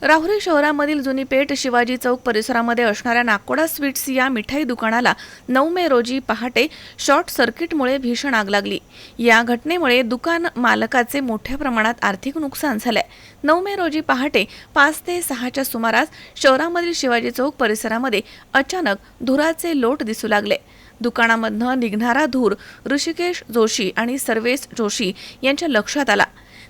राहुरी शहरामधील जुनी पेठ शिवाजी चौक परिसरामध्ये असणाऱ्या नाकोडा स्वीट्स या मिठाई दुकानाला 9 मे रोजी पहाटे शॉर्ट सर्किटमुळे भीषण आग लागली। या घटनेमुळे दुकान मालकाचे मोठ्या प्रमाणात आर्थिक नुकसान झाले। 9 मे रोजी पहाटे 5 ते 6च्या सुमारास शहरामधील शिवाजी चौक परिसरामध्ये अचानक धुराचे लोट दिसू लागले। दुकानामधून निघणारा धूर ऋषिकेश जोशी आणि सर्वेश जोशी यांच्या लक्षात आला।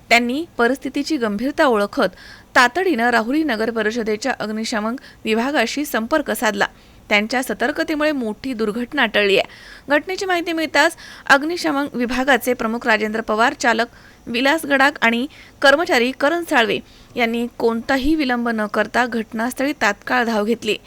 त्यांनी परिस्थितीची गंभीरता ओळखत तातडीने राहुरी नगर परिषदेच्या अग्निशमन विभागाशी संपर्क साधला। त्यांच्या सतर्कतेमुळे मोठी दुर्घटना टळली आहे। घटनेची माहिती मिळताच अग्निशमन विभागाचे प्रमुख राजेंद्र पवार, चालक विलास गडाख आणि कर्मचारी करण साळवे यांनी कोणताही विलंब न करता घटनास्थळी तात्काळ धाव घेतली।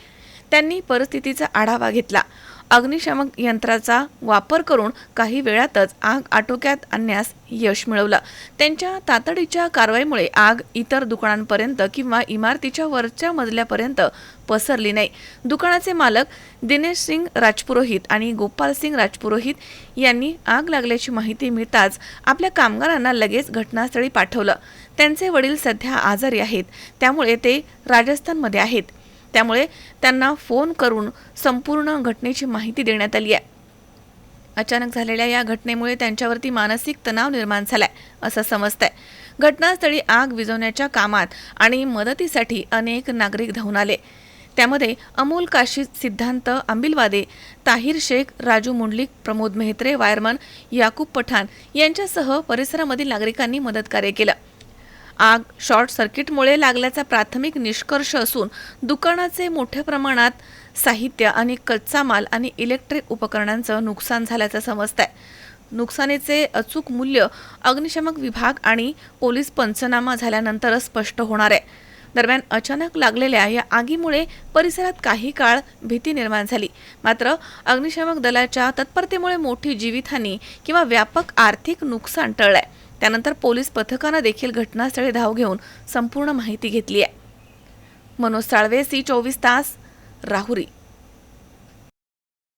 त्यांनी परिस्थितीचा आढावा घेतला। अग्निशमन यंत्राचा वापर करून काही वेळातच आग आटोक्यात आणण्यास यश मिळवलं। त्यांच्या तातडीच्या कारवाईमुळे आग इतर दुकानांपर्यंत किंवा इमारतीच्या वरच्या मजल्यापर्यंत पसरली नाही। दुकानाचे मालक दिनेश सिंग राजपुरोहित आणि गोपाल सिंग राजपुरोहित यांनी आग लागल्याची माहिती मिळताच आपल्या कामगारांना लगेच घटनास्थळी पाठवलं। त्यांचे वडील सध्या आजारी आहेत, त्यामुळे ते राजस्थानमध्ये आहेत। त्यामुळे त्यांना फोन करून संपूर्ण घटनेची माहिती देण्यात आली आहे। अचानक झालेल्या या घटनेमुळे त्यांच्यावरती मानसिक तणाव निर्माण झालाय असं समजतंय। घटनास्थळी आग विझवण्याच्या कामात आणि मदतीसाठी अनेक नागरिक धावून आले। त्यामध्ये अमोल काशी, सिद्धांत आंबिलवादे, ताहिर शेख, राजू मुंडलिक, प्रमोद मेहत्रे, वायरमन याकूब पठाण यांच्यासह परिसरामधील नागरिकांनी मदतकार्य केलं। आग शॉर्ट सर्किटमुळे लागल्याचा प्राथमिक निष्कर्ष असून दुकानाचे मोठ्या प्रमाणात साहित्य आणि कच्चा माल आणि इलेक्ट्रिक उपकरणांचं नुकसान झाल्याचं समजतंय। नुकसानीचे अचूक मूल्य अग्निशमन विभाग आणि पोलीस पंचनामा झाल्यानंतर स्पष्ट होणार आहे। दरम्यान अचानक लागलेल्या या आगीमुळे परिसरात काही काळ भीती निर्माण झाली। मात्र अग्निशमन दलाच्या तत्परतेमुळे मोठी जीवितहानी किंवा व्यापक आर्थिक नुकसान टळलंय। त्यानंतर पोलीस पथकाने देखील घटनास्थळी धाव घेऊन संपूर्ण माहिती घेतली आहे। मनोज साळवे, सी 24 तास, राहुरी।